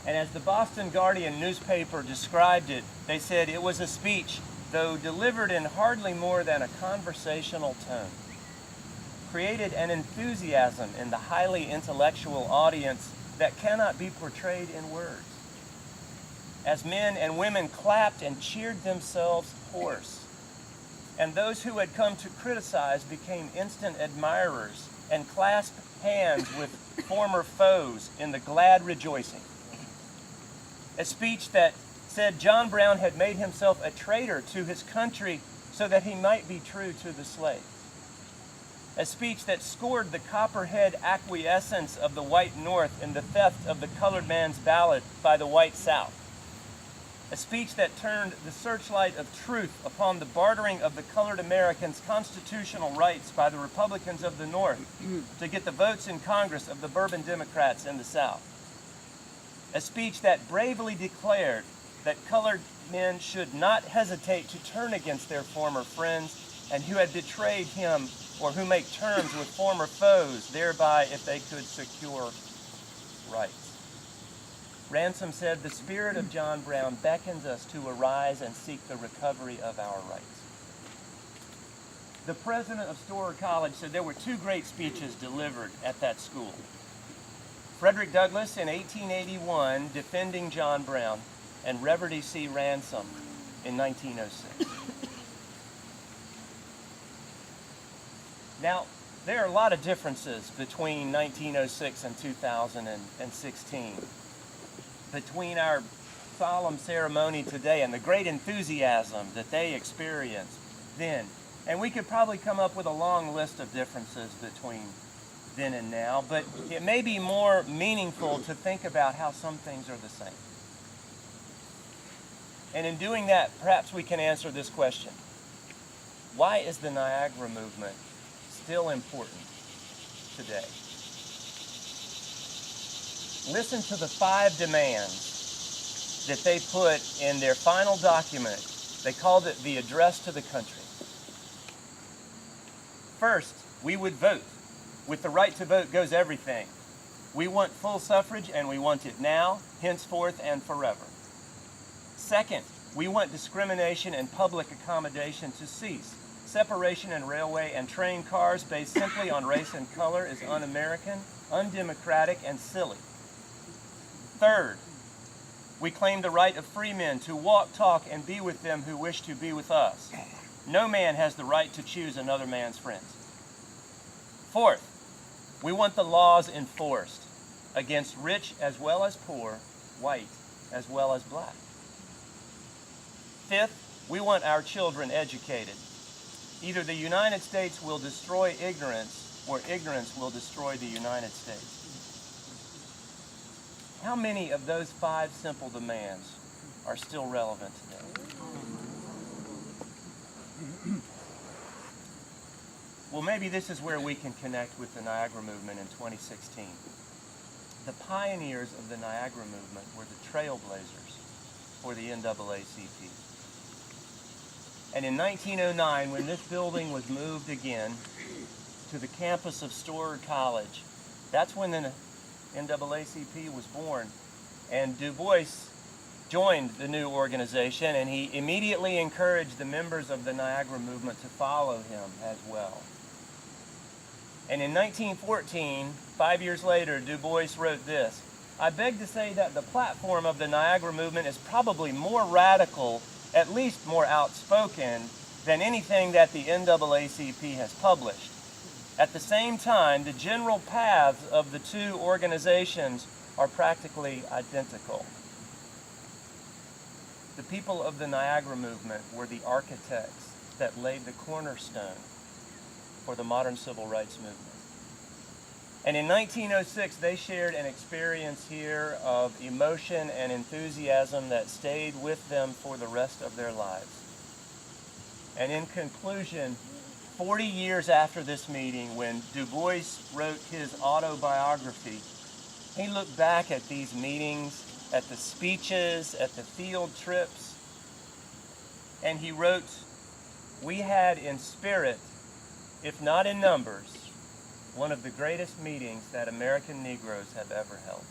And as the Boston Guardian newspaper described it, they said it was a speech, though delivered in hardly more than a conversational tone, created an enthusiasm in the highly intellectual audience that cannot be portrayed in words. As men and women clapped and cheered themselves hoarse, and those who had come to criticize became instant admirers and clasped hands with former foes in the glad rejoicing. A speech that said John Brown had made himself a traitor to his country so that he might be true to the slaves. A speech that scored the copperhead acquiescence of the white North in the theft of the colored man's ballot by the white South. A speech that turned the searchlight of truth upon the bartering of the colored Americans' constitutional rights by the Republicans of the North to get the votes in Congress of the Bourbon Democrats in the South. A speech that bravely declared that colored men should not hesitate to turn against their former friends and who had betrayed him, or who make terms with former foes, thereby if they could secure rights. Ransom said, "The spirit of John Brown beckons us to arise and seek the recovery of our rights." The president of Storer College said there were two great speeches delivered at that school. Frederick Douglass in 1881 defending John Brown, and Reverdy C. Ransom in 1906. Now, there are a lot of differences between 1906 and 2016. Between our solemn ceremony today and the great enthusiasm that they experienced then. And we could probably come up with a long list of differences between then and now, but it may be more meaningful to think about how some things are the same. And in doing that, perhaps we can answer this question. Why is the Niagara movement still important today? Listen to the 5 demands that they put in their final document. They called it the Address to the Country. First, we would vote. With the right to vote goes everything. We want full suffrage, and we want it now, henceforth, and forever. Second, we want discrimination and public accommodation to cease. Separation in railway and train cars based simply on race and color is un-American, undemocratic, and silly. Third, we claim the right of free men to walk, talk, and be with them who wish to be with us. No man has the right to choose another man's friends. Fourth, we want the laws enforced against rich as well as poor, white as well as black. Fifth, we want our children educated. Either the United States will destroy ignorance, or ignorance will destroy the United States. How many of those 5 simple demands are still relevant today? Well, maybe this is where we can connect with the Niagara movement in 2016. The pioneers of the Niagara movement were the trailblazers for the NAACP. And in 1909, when this building was moved again to the campus of Storer College, that's when the NAACP was born. And Du Bois joined the new organization, and he immediately encouraged the members of the Niagara movement to follow him as well. And in 1914, 5 years later, Du Bois wrote this: "I beg to say that the platform of the Niagara movement is probably more radical, at least more outspoken, than anything that the NAACP has published. At the same time, the general paths of the two organizations are practically identical." The people of the Niagara movement were the architects that laid the cornerstone for the modern civil rights movement. And in 1906, they shared an experience here of emotion and enthusiasm that stayed with them for the rest of their lives. And in conclusion, 40 years after this meeting, when Du Bois wrote his autobiography, he looked back at these meetings, at the speeches, at the field trips, and he wrote, "We had in spirit, if not in numbers, one of the greatest meetings that American Negroes have ever held."